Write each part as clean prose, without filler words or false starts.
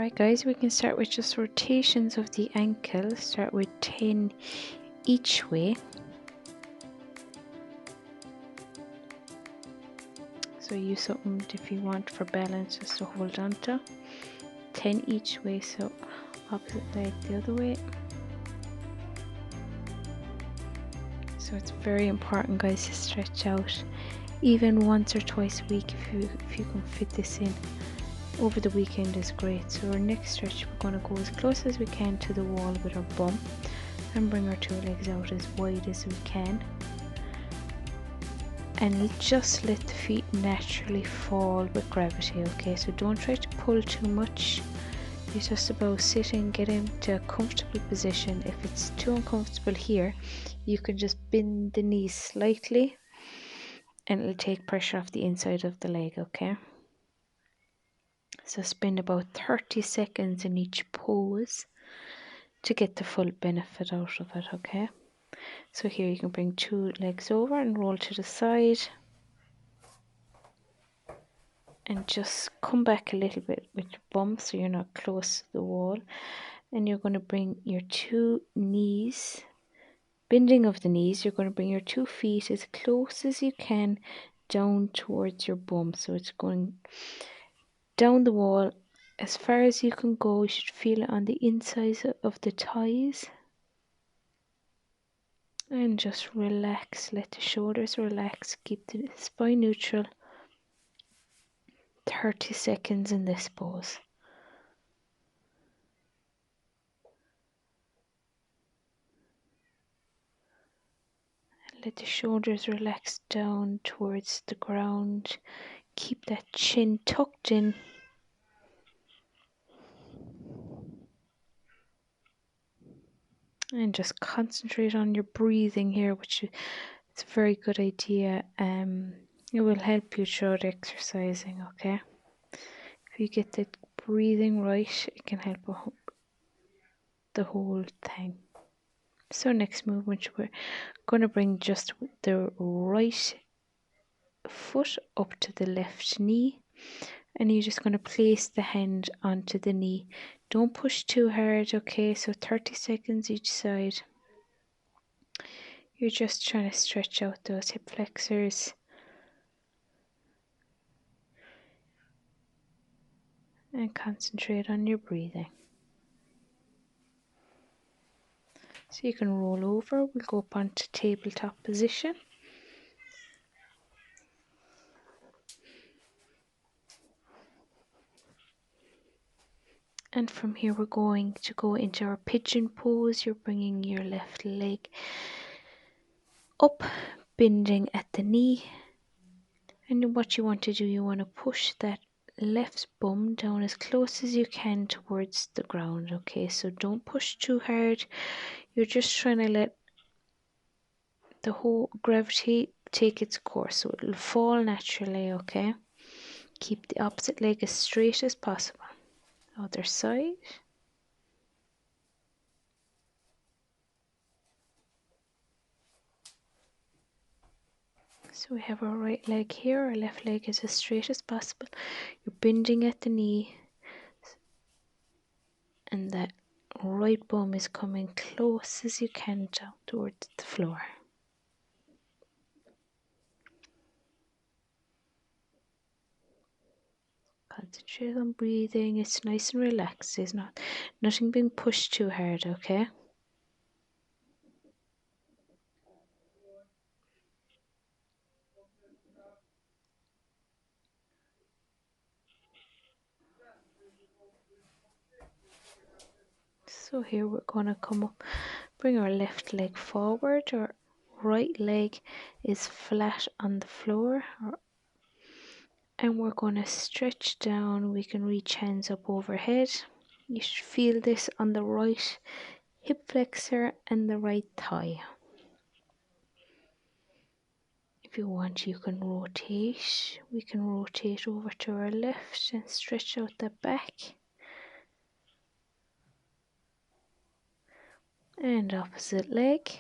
Alright guys, we can start with just rotations of the ankle. Start with 10 each way. So use something if you want for balance just to hold on to. 10 each way, so opposite leg the other way. So it's very important guys to stretch out even once or twice a week if you can fit this in. Over the weekend is great. So our next stretch, we're going to go as close as we can to the wall with our bum and bring our two legs out as wide as we can, and just let the feet naturally fall with gravity. Okay, so don't try to pull too much. It's just about sitting, get into a comfortable position. If it's too uncomfortable here, you can just bend the knees slightly and it'll take pressure off the inside of the leg. Okay, so spend about 30 seconds in each pose to get the full benefit out of it. Okay, so here you can bring two legs over and roll to the side and just come back a little bit with your bum so you're not close to the wall, and you're going to bring your two knees, bending of the knees, you're going to bring your 2 feet as close as you can down towards your bum. So it's going down the wall as far as you can go. You should feel it on the insides of the thighs. And just relax, let the shoulders relax, keep the spine neutral. 30 seconds in this pose. Let the shoulders relax down towards the ground. Keep that chin tucked in. And just concentrate on your breathing here, which is a very good idea. It will help you throughout exercising, okay? If you get the breathing right, it can help the whole thing. So next movement, we're going to bring just the right foot up to the left knee, and you're just going to place the hand onto the knee. Don't push too hard, okay? So 30 seconds each side. You're just trying to stretch out those hip flexors and concentrate on your breathing. So you can roll over. We'll go up onto tabletop position. And from here we're going to go into our pigeon pose. You're bringing your left leg up, bending at the knee. And what you want to do, you want to push that left bum down as close as you can towards the ground. Okay, so don't push too hard. You're just trying to let the whole gravity take its course, so it'll fall naturally. Okay, keep the opposite leg as straight as possible. Other side. So we have our right leg here, our left leg is as straight as possible. You're bending at the knee, and that right bum is coming close as you can down towards the floor. Concentrate on breathing. It's nice and relaxed. There's nothing being pushed too hard, okay? So here we're going to come up, bring our left leg forward. Our right leg is flat on the floor, and we're going to stretch down. We can reach hands up overhead. You should feel this on the right hip flexor and the right thigh. If you want, you can rotate. We can rotate over to our left and stretch out the back. And opposite leg.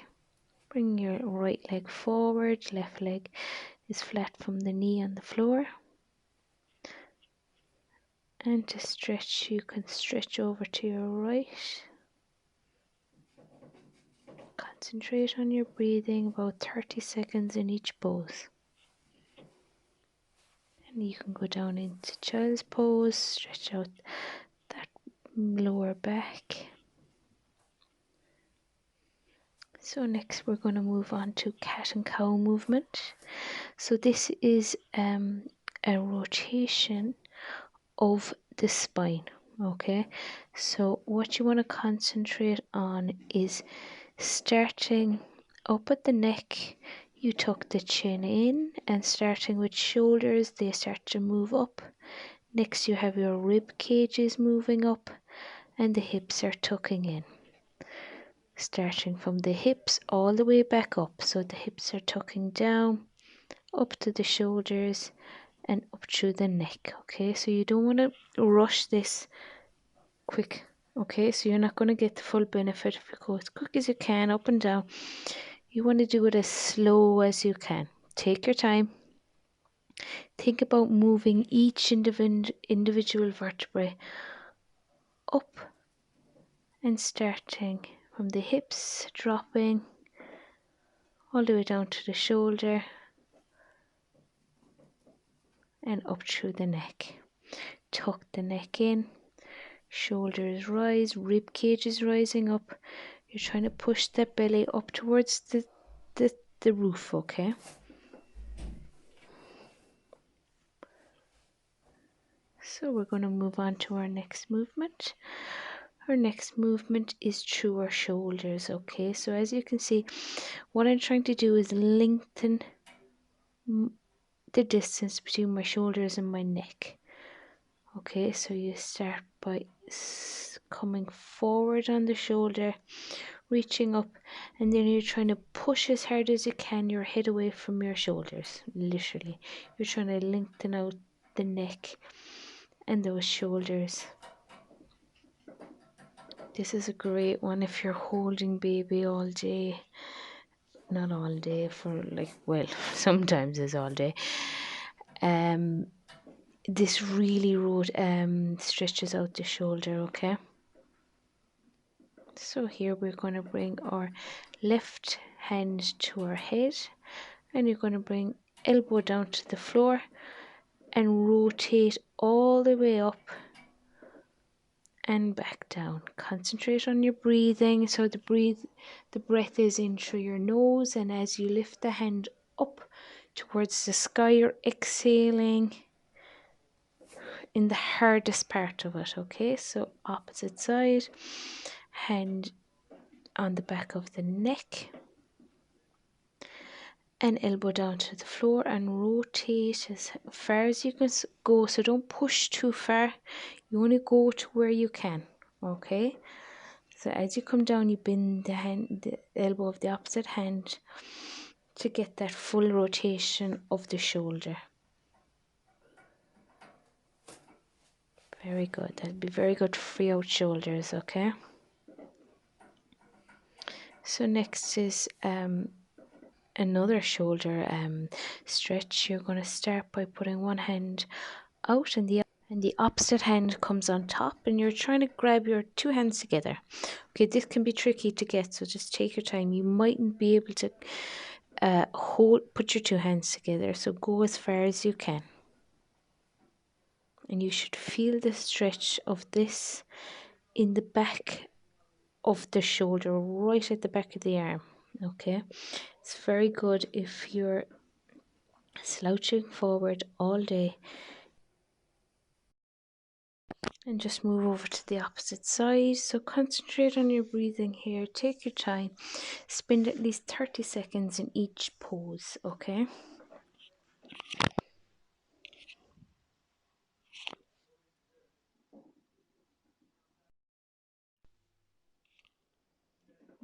Bring your right leg forward, left leg is flat from the knee on the floor. And to stretch, you can stretch over to your right. Concentrate on your breathing, about 30 seconds in each pose. And you can go down into child's pose, stretch out that lower back. So next we're going to move on to cat and cow movement. So this is a rotation of the spine. Okay, so what you want to concentrate on is starting up at the neck. You tuck the chin in, and starting with shoulders, they start to move up. Next you have your rib cages moving up, and the hips are tucking in, starting from the hips all the way back up. So the hips are tucking down, up to the shoulders, and up through the neck. Okay, so you don't want to rush this quick. Okay, so you're not going to get the full benefit if you go as quick as you can up and down. You want to do it as slow as you can. Take your time. Think about moving each individual vertebrae up and starting from the hips, dropping all the way down to the shoulder and up through the neck. Tuck the neck in, shoulders rise, rib cage is rising up. You're trying to push the belly up towards the roof, okay? So we're going to move on to our next movement. Our next movement is through our shoulders, okay? So as you can see, what I'm trying to do is lengthen the distance between my shoulders and my neck. Okay, so you start by coming forward on the shoulder, reaching up, and then you're trying to push as hard as you can your head away from your shoulders. Literally, you're trying to lengthen out the neck and those shoulders. This is a great one if you're holding baby all day. Not all day, for like, well, sometimes it's all day. This really stretches out the shoulder, okay? So here we're going to bring our left hand to our head, and you're going to bring elbow down to the floor and rotate all the way up and back down. Concentrate on your breathing. So the breath is in through your nose, and as you lift the hand up towards the sky, you're exhaling in the hardest part of it. Okay, so opposite side, hand on the back of the neck and elbow down to the floor, and rotate as far as you can go. So don't push too far, you only go to where you can. Okay, so as you come down, you bend the elbow of the opposite hand to get that full rotation of the shoulder. Very good. That'll be very good to free out shoulders. Okay, so next is another shoulder stretch. You're going to start by putting one hand out, and the opposite hand comes on top, and you're trying to grab your two hands together. Okay, this can be tricky to get, so just take your time. You mightn't be able to put your two hands together, so go as far as you can. And you should feel the stretch of this in the back of the shoulder, right at the back of the arm. Okay, it's very good if you're slouching forward all day. And just move over to the opposite side. So concentrate on your breathing here. Take your time. Spend at least 30 seconds in each pose, okay?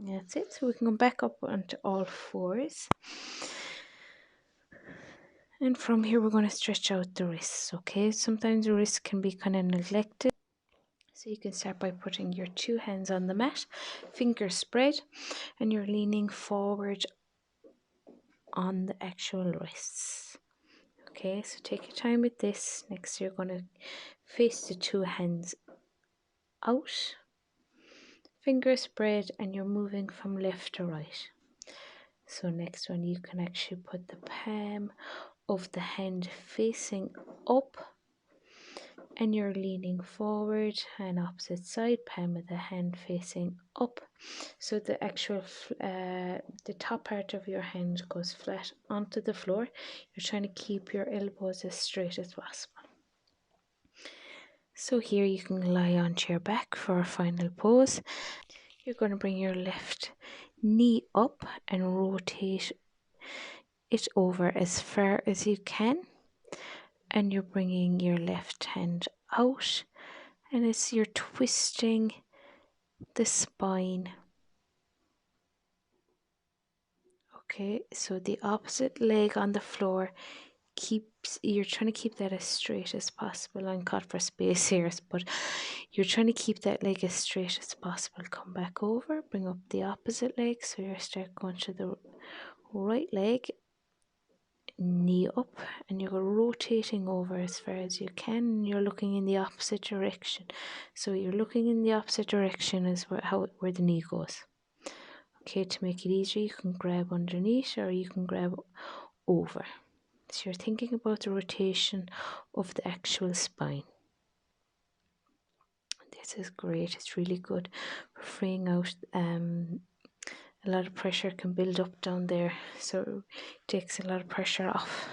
That's it. So we can go back up onto all fours. And from here, we're going to stretch out the wrists, okay? Sometimes the wrists can be kind of neglected. So you can start by putting your two hands on the mat, fingers spread, and you're leaning forward on the actual wrists. Okay, so take your time with this. Next, you're going to face the two hands out, fingers spread, and you're moving from left to right. So next one, you can actually put the palm of the hand facing up, and you're leaning forward, and opposite side, palm of the hand facing up. So the actual the top part of your hand goes flat onto the floor. You're trying to keep your elbows as straight as possible. So here you can lie onto your back for a final pose. You're going to bring your left knee up and rotate it over as far as you can, and you're bringing your left hand out, and as you're twisting the spine. Okay, so the opposite leg on the floor, you're trying to keep that as straight as possible. I'm caught for space here, but you're trying to keep that leg as straight as possible. Come back over, bring up the opposite leg, so you start going to the right leg, knee up, and you're rotating over as far as you can, and you're looking in the opposite direction. So you're looking in the opposite direction as where the knee goes. Okay, to make it easier, you can grab underneath or you can grab over. So you're thinking about the rotation of the actual spine. This is great. It's really good for freeing out. A lot of pressure can build up down there, so it takes a lot of pressure off.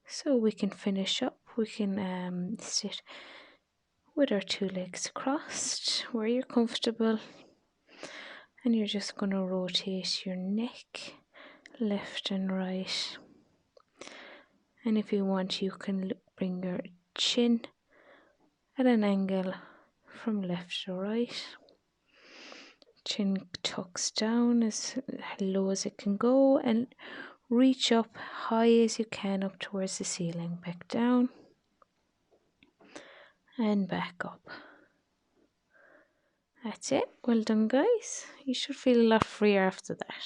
So we can finish up. We can sit with our two legs crossed where you're comfortable, and you're just going to rotate your neck left and right. And if you want, you can bring your chin at an angle from left to right. Chin tucks down as low as it can go, and reach up high as you can up towards the ceiling. Back down and back up. That's it. Well done, guys. You should feel a lot freer after that.